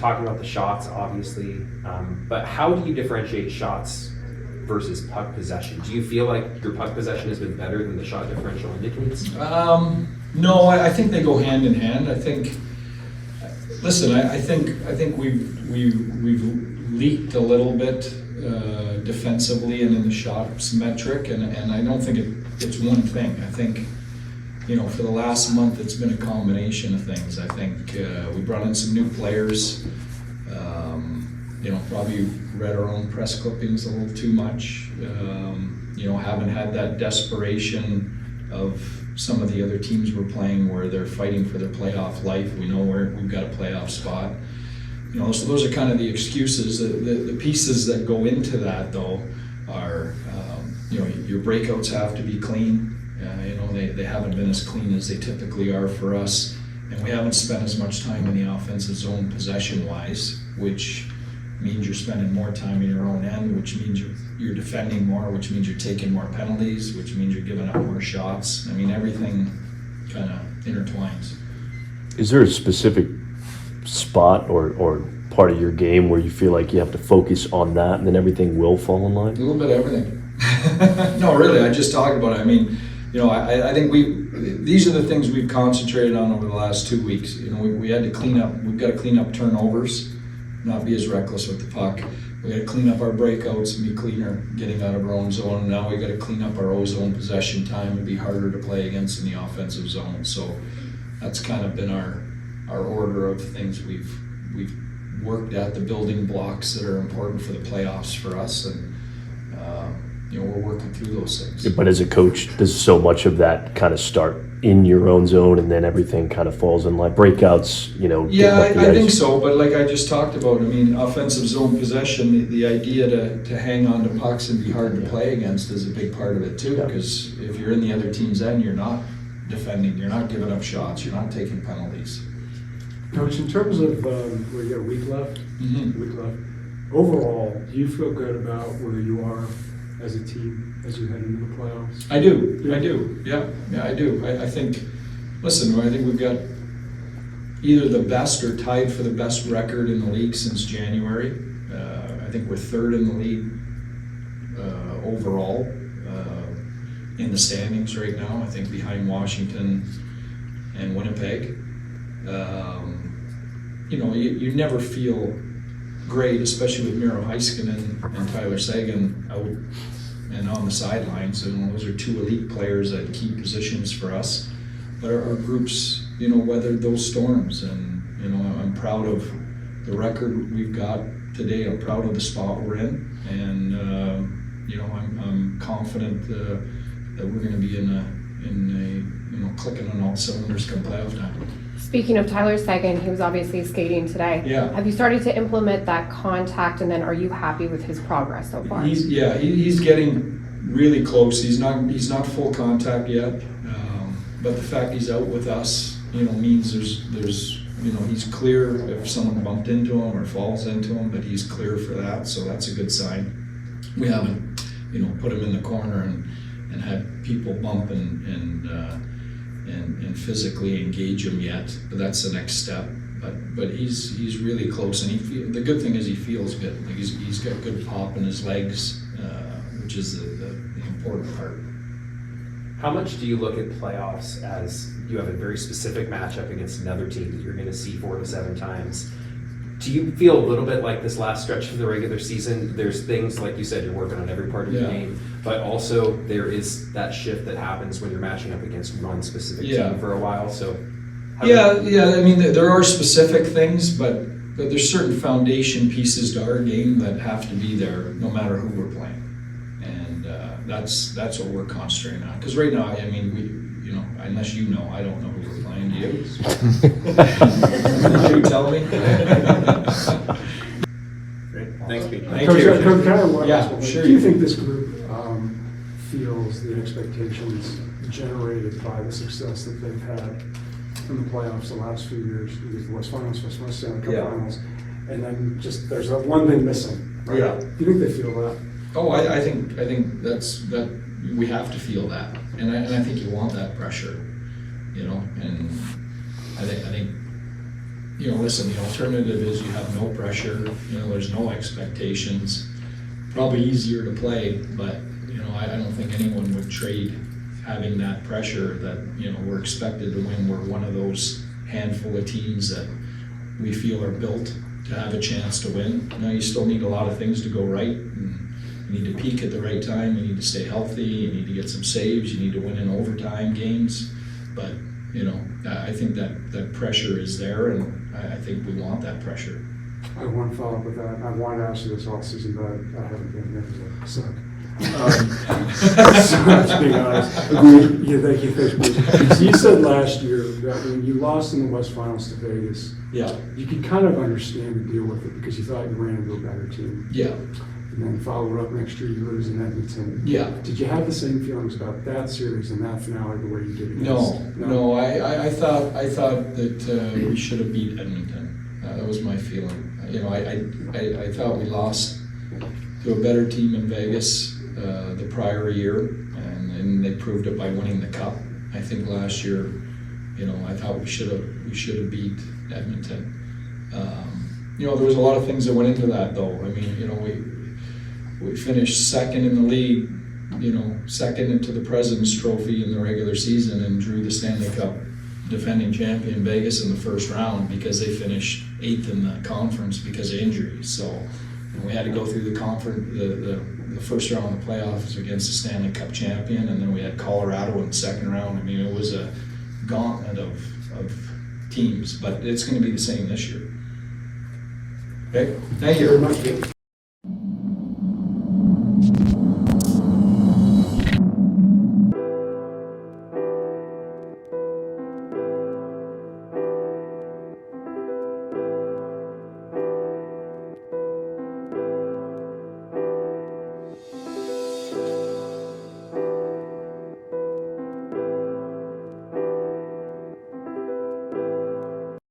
talking about the shots, obviously, but how do you differentiate shots versus puck possession? Do you feel like your puck possession has been better than the shot differential indicates? No, I think they go hand in hand. I think. Listen, I think we've leaked a little bit defensively and in the shots metric, and I don't think it's one thing. I think, for the last month it's been a combination of things. I think we brought in some new players. Probably read our own press clippings a little too much. Haven't had that desperation of some of the other teams we're playing where they're fighting for their playoff life. We know we've got a playoff spot. So those are kind of the excuses. The pieces that go into that, though, are your breakouts have to be clean. They haven't been as clean as they typically are for us, and we haven't spent as much time in the offensive zone possession-wise, which means you're spending more time in your own end, which means you're defending more, which means you're taking more penalties, which means you're giving up more shots. I mean, everything kind of intertwines. Is there a specific spot or part of your game where you feel like you have to focus on that and then everything will fall in line? A little bit of everything. No, really, I just talked about it. I mean, I think these are the things we've concentrated on over the last 2 weeks. We had to clean up, we've got to clean up turnovers, not be as reckless with the puck. We got to clean up our breakouts and be cleaner getting out of our own zone. And now we got to clean up our own zone possession time and be harder to play against in the offensive zone. So that's kind of been our order of things we've worked at, the building blocks that are important for the playoffs for us, and we're working through those things. But as a coach, does so much of that kind of start in your own zone and then everything kind of falls in line? Breakouts, Yeah, I think so, but like I just talked about, offensive zone possession, the idea to hang on to pucks and be hard to play against is a big part of it too, because if you're in the other team's end, you're not defending, you're not giving up shots, you're not taking penalties. Coach, in terms of where you got a week left, overall, do you feel good about where you are as a team as you head into the playoffs? I do. Yeah, I do. I think we've got either the best or tied for the best record in the league since January. I think we're third in the league overall in the standings right now. I think behind Washington and Winnipeg. You never feel great, especially with Miro Heiskanen and Tyler Seguin out and on the sidelines. Those are two elite players at key positions for us. But our groups, weathered those storms, and I'm proud of the record we've got today. I'm proud of the spot we're in, and I'm confident that we're going to be in a clicking on all cylinders come playoff time. Speaking of Tyler Seguin, he was obviously skating today. Yeah. Have you started to implement that contact, and then are you happy with his progress so far? He's getting really close. He's not full contact yet, but the fact he's out with us, means there's he's clear if someone bumped into him or falls into him, but he's clear for that, so that's a good sign. We haven't, put him in the corner and had people bump and physically engage him yet, but that's the next step. But he's really close, and the good thing is he feels good. Like he's got good pop in his legs, which is the important part. How much do you look at playoffs as you have a very specific matchup against another team that you're going to see 4 to 7 times? Do you feel a little bit like this last stretch of the regular season, there's things, like you said, you're working on every part of the game, but also there is that shift that happens when you're matching up against one specific team for a while, so... there are specific things, but there's certain foundation pieces to our game that have to be there no matter who we're playing. And that's what we're concentrating on. Because right now, unless I don't know who we're playing. Do you? Can you tell me? Great. Thanks, Pete. Thank Coach, you. Coach, kind of what Sure. do you think this group feels the expectations generated by the success that they've had in the playoffs the last few years? With the West Finals, Stanley Cup Finals, and then just there's that one thing missing. Right? Yeah. Do you think they feel that? Oh, I think that we have to feel that, and I think you want that pressure, and I think you know, listen, the alternative is you have no pressure, you know, there's no expectations. Probably easier to play, but, you know, I don't think anyone would trade having that pressure that, you know, we're expected to win. We're one of those handful of teams that we feel are built to have a chance to win. Now, you still need a lot of things to go right. And you need to peak at the right time, you need to stay healthy, you need to get some saves, you need to win in overtime games. But, you know, I think that pressure is there, and I think we want that pressure. I have one follow-up with that. I wanted to ask you this all season, but I haven't been here because I suck. So that's being honest. Yeah, thank you. So you said last year that when you lost in the West Finals to Vegas, Yeah, you could kind of understand and deal with it because you thought you ran into a better team. yeah, And then follow it up next year, you lose in Edmonton. yeah. Did you have the same feelings about that series and that finale the way you did against? No, I thought that we should have beat Edmonton. That was my feeling. You know, I thought we lost to a better team in Vegas the prior year, and they proved it by winning the cup. I think last year, you know, I thought we should have beat Edmonton. You know, there was a lot of things that went into that, though. I mean, you know, we finished second in the league, you know, second into the President's Trophy in the regular season, and drew the Stanley Cup defending champion Vegas in the first round because they finished 8th in the conference because of injuries. So, you know, we had to go through the first round of the playoffs against the Stanley Cup champion, and then we had Colorado in the second round. I mean, it was a gauntlet of teams, but it's going to be the same this year. Okay, thank you Very much.